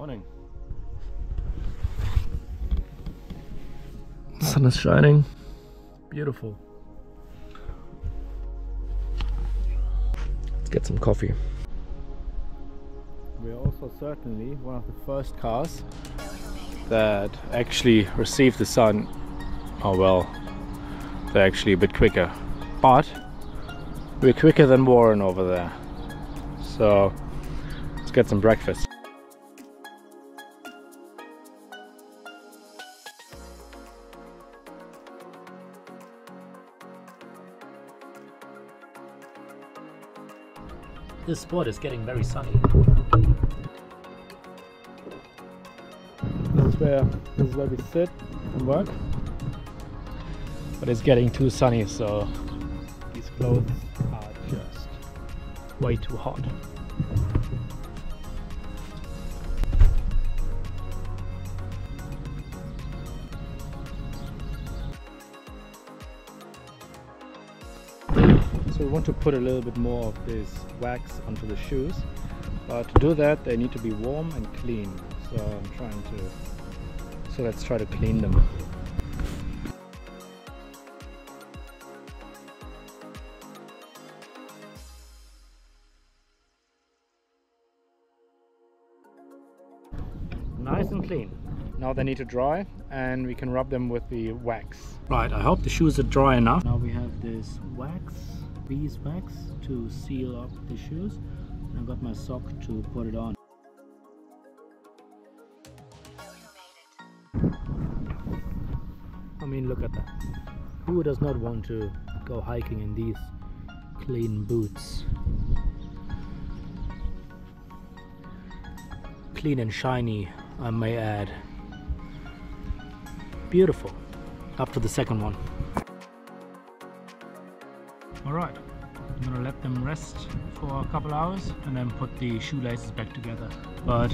Morning. The sun is shining. Beautiful. Let's get some coffee. We're also certainly one of the first cars that actually received the sun. Oh well, they're actually a bit quicker. But we're quicker than Warren over there. So let's get some breakfast. This spot is getting very sunny. This is where we sit and work. But it's getting too sunny, so these clothes are just way too hot. So we want to put a little bit more of this wax onto the shoes, but to do that they need to be warm and clean. So let's try to clean them. Nice and clean. Now they need to dry and we can rub them with the wax. Right, I hope the shoes are dry enough. Now we have this wax, beeswax, to seal up the shoes. And I got my sock to put it on. I mean, look at that. Who does not want to go hiking in these clean boots? Clean and shiny, I may add. Beautiful. Up to the second one. Alright, I'm gonna let them rest for a couple hours and then put the shoelaces back together. But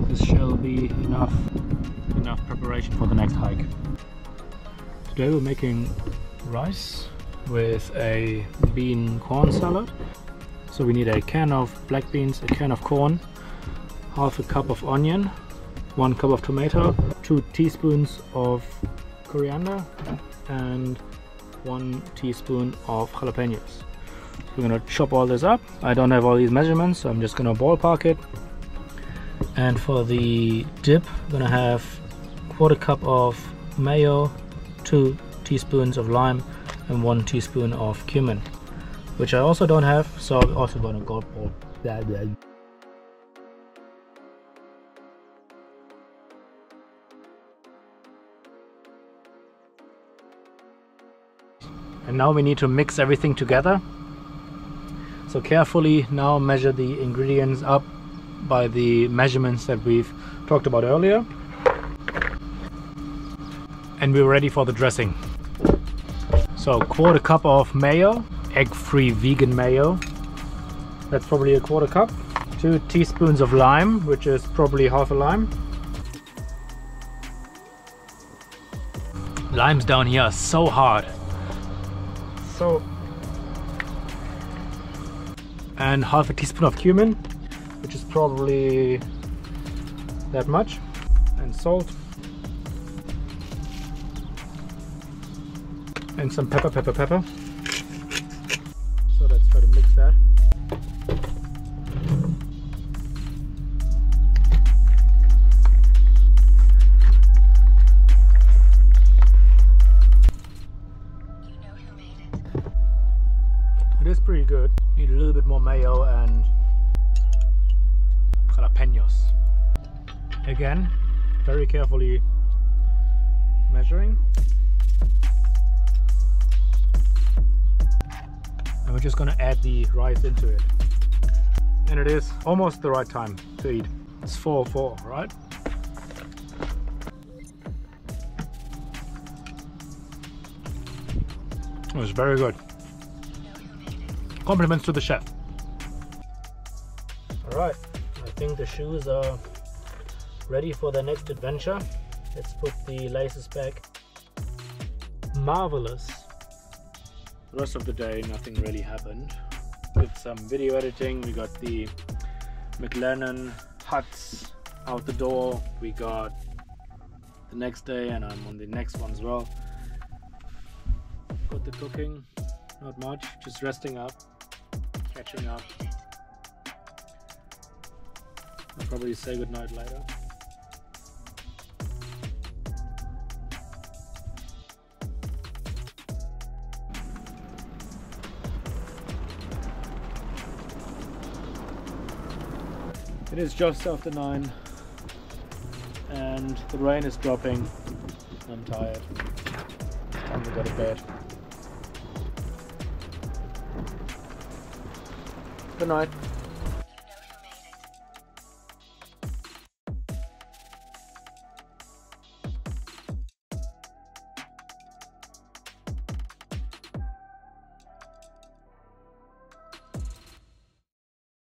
this shall be enough preparation for the next hike. Today we're making rice with a bean corn salad. So we need a can of black beans, a can of corn, half a cup of onion, 1 cup of tomato, 2 teaspoons of coriander and 1 teaspoon of jalapenos. We're gonna chop all this up. I don't have all these measurements, so I'm just gonna ballpark it. And for the dip, I'm gonna have 1/4 cup of mayo, 2 teaspoons of lime and 1 teaspoon of cumin, which I also don't have, so I'm also gonna go for that. And now we need to mix everything together. So carefully now measure the ingredients up by the measurements that we've talked about earlier. And we're ready for the dressing. So 1/4 cup of mayo, egg-free vegan mayo. That's probably a 1/4 cup. 2 teaspoons of lime, which is probably half a lime. Limes down here are so hard. And half a teaspoon of cumin, which is probably that much, and salt, and some pepper. So let's try to mix that. It is pretty good. Need a little bit more mayo and jalapenos. Again, very carefully measuring. And we're just gonna add the rice into it. And it is almost the right time to eat. It's 4:04, right? It was very good. Compliments to the chef. Alright, I think the shoes are ready for their next adventure. Let's put the laces back. Marvelous. The rest of the day nothing really happened. Did some video editing. We got the McLennan huts out the door. We got the next day, and I'm on the next one as well. Got the cooking, not much, just resting up, catching up. I'll probably say goodnight later. It is just after 9 and the rain is dropping. I'm tired. It's time to go to bed. Good night.